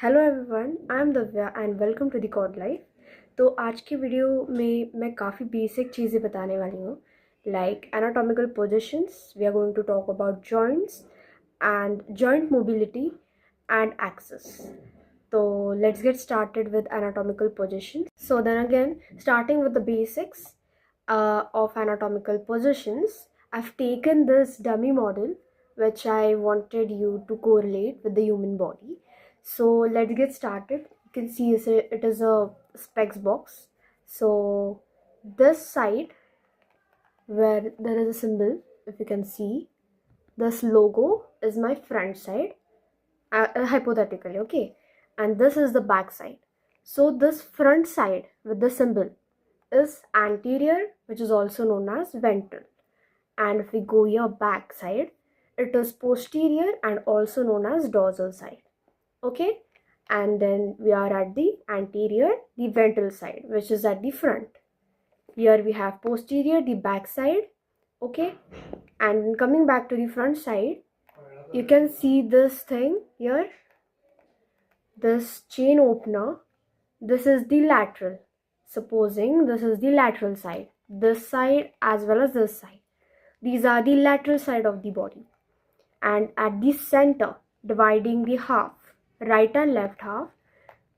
Hello everyone, I am Divya and welcome to the cod life. तो आज की video में मैं काफ़ी बेसिक चीज़ें बताने वाली हूँ, like anatomical positions. We are going to talk about joints and joint mobility and axes. So let's get started with anatomical positions. So then again, starting with the basics of anatomical positions, I've taken this dummy model which I wanted you to correlate with the human body. So let's get started. You can see it is a specs box. So this side where there is a symbol, if you can see, this logo is my front side, hypothetically, okay, and this is the back side. So this front side with the symbol is anterior, which is also known as ventral, and if we go here back side, it is posterior and also known as dorsal side, okay. And then we are at the anterior, the ventral side, which is at the front. Here we have posterior, the back side, okay. And coming back to the front side, you can see this thing here, this chain opener. This is the lateral. Supposing this is the lateral side, this side as well as this side, these are the lateral side of the body. And at the center, dividing the half, right and left half,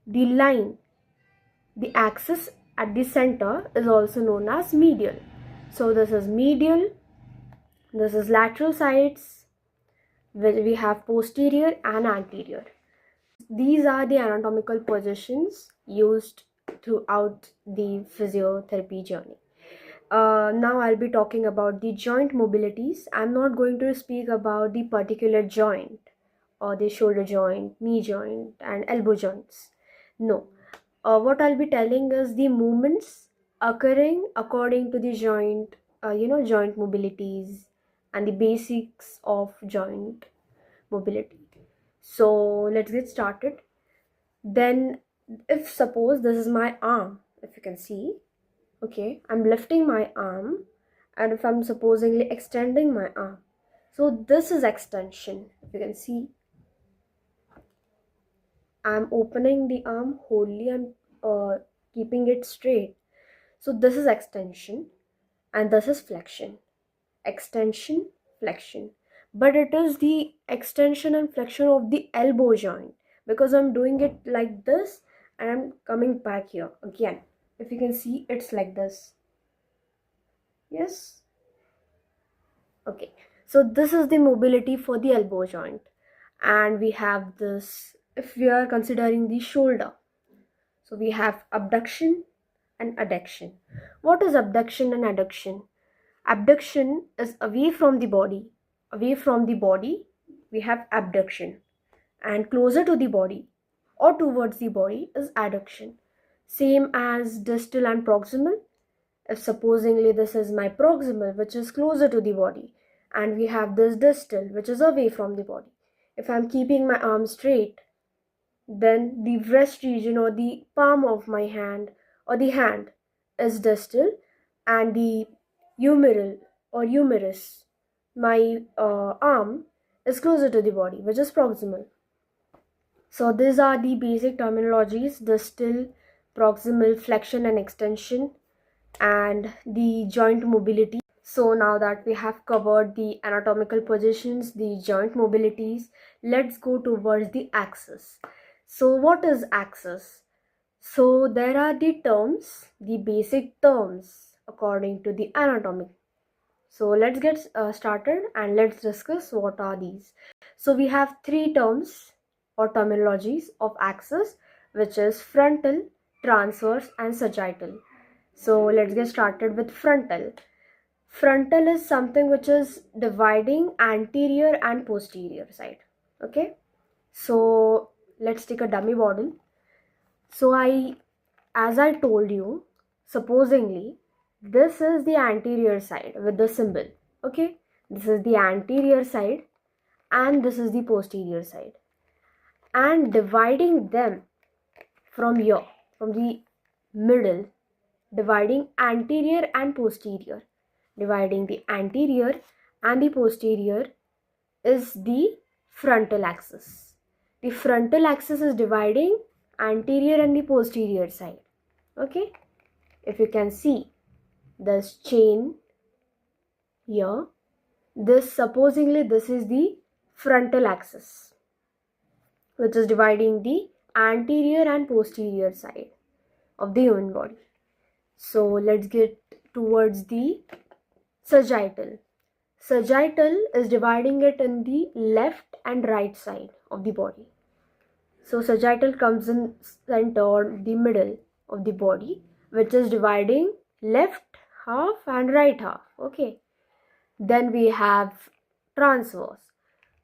the line, the axis at the center is also known as medial. So this is medial, this is lateral sides, where we have posterior and anterior. These are the anatomical positions used throughout the physiotherapy journey. Now I'll be talking about the joint mobilities. I'm not going to speak about the particular joint or the shoulder joint, knee joint and elbow joints. No. What I'll be telling is the movements occurring according to the joint, joint mobilities and the basics of joint mobility. So let's get started. Then if suppose this is my arm, if you can see, okay, I'm lifting my arm, and if I'm supposingly extending my arm, so this is extension. If you can see, I'm opening the arm wholly and keeping it straight. So this is extension and this is flexion. Extension, flexion. But it is the extension and flexion of the elbow joint, because I'm doing it like this and I'm coming back here again. If you can see, it's like this. Yes. Okay. So this is the mobility for the elbow joint. And we have this, if we are considering the shoulder. So we have abduction and adduction. What is abduction and adduction? Abduction is away from the body. Away from the body, we have abduction. And closer to the body or towards the body is adduction. Same as distal and proximal. If supposingly this is my proximal, which is closer to the body, and we have this distal, which is away from the body. If I'm keeping my arm straight, then the wrist region or the palm of my hand or the hand is distal, and the humeral or humerus, my arm, is closer to the body, which is proximal. So these are the basic terminologies: distal, proximal, flexion and extension, and the joint mobility. So now that we have covered the anatomical positions, the joint mobilities, let's go towards the axis. So what is axis? So there are the terms, the basic terms according to the anatomy. So let's get started and let's discuss what are these. So we have three terms or terminologies of axis, which is frontal, transverse and sagittal. So let's get started with frontal. Frontal is something which is dividing anterior and posterior side. Okay. So let's take a dummy model. So as I told you, supposingly this is the anterior side with the symbol. Okay. This is the anterior side and this is the posterior side. And dividing them from here, from the middle, dividing anterior and posterior. Dividing the anterior and the posterior is the frontal axis. the frontal axis is dividing anterior and the posterior side. Okay, if you can see this chain here, supposedly this is the frontal axis, which is dividing the anterior and posterior side of the human body. So let's get towards the sagittal. Sagittal is dividing it in the left and right side of the body. So sagittal comes in center or the middle of the body, which is dividing left half and right half. Okay. Then we have transverse.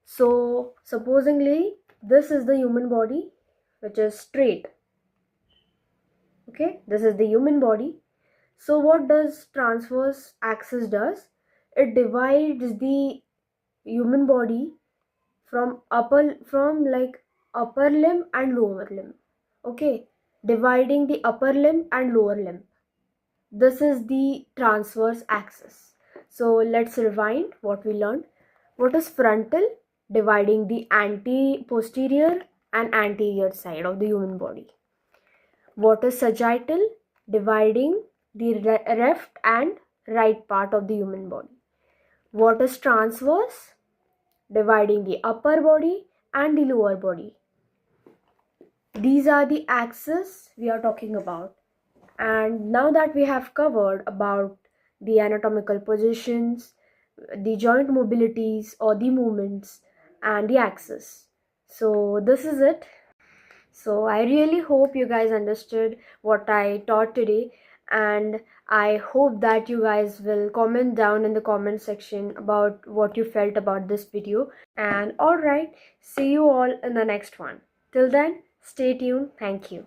So supposingly this is the human body, which is straight. Okay, this is the human body. So what does transverse axis does? It divides the human body from upper limb and lower limb. Okay, dividing the upper limb and lower limb. This is the transverse axis. So let's rewind what we learned. What is frontal? Dividing the posterior and anterior side of the human body. What is sagittal? Dividing the left and right part of the human body. What is transverse? Dividing the upper body and the lower body. These are the axes we are talking about. And now that we have covered about the anatomical positions, the joint mobilities or the movements, and the axis. So this is it. So I really hope you guys understood what I taught today, and I hope that you guys will comment down in the comment section about what you felt about this video. And alright, see you all in the next one. Till then, stay tuned. Thank you.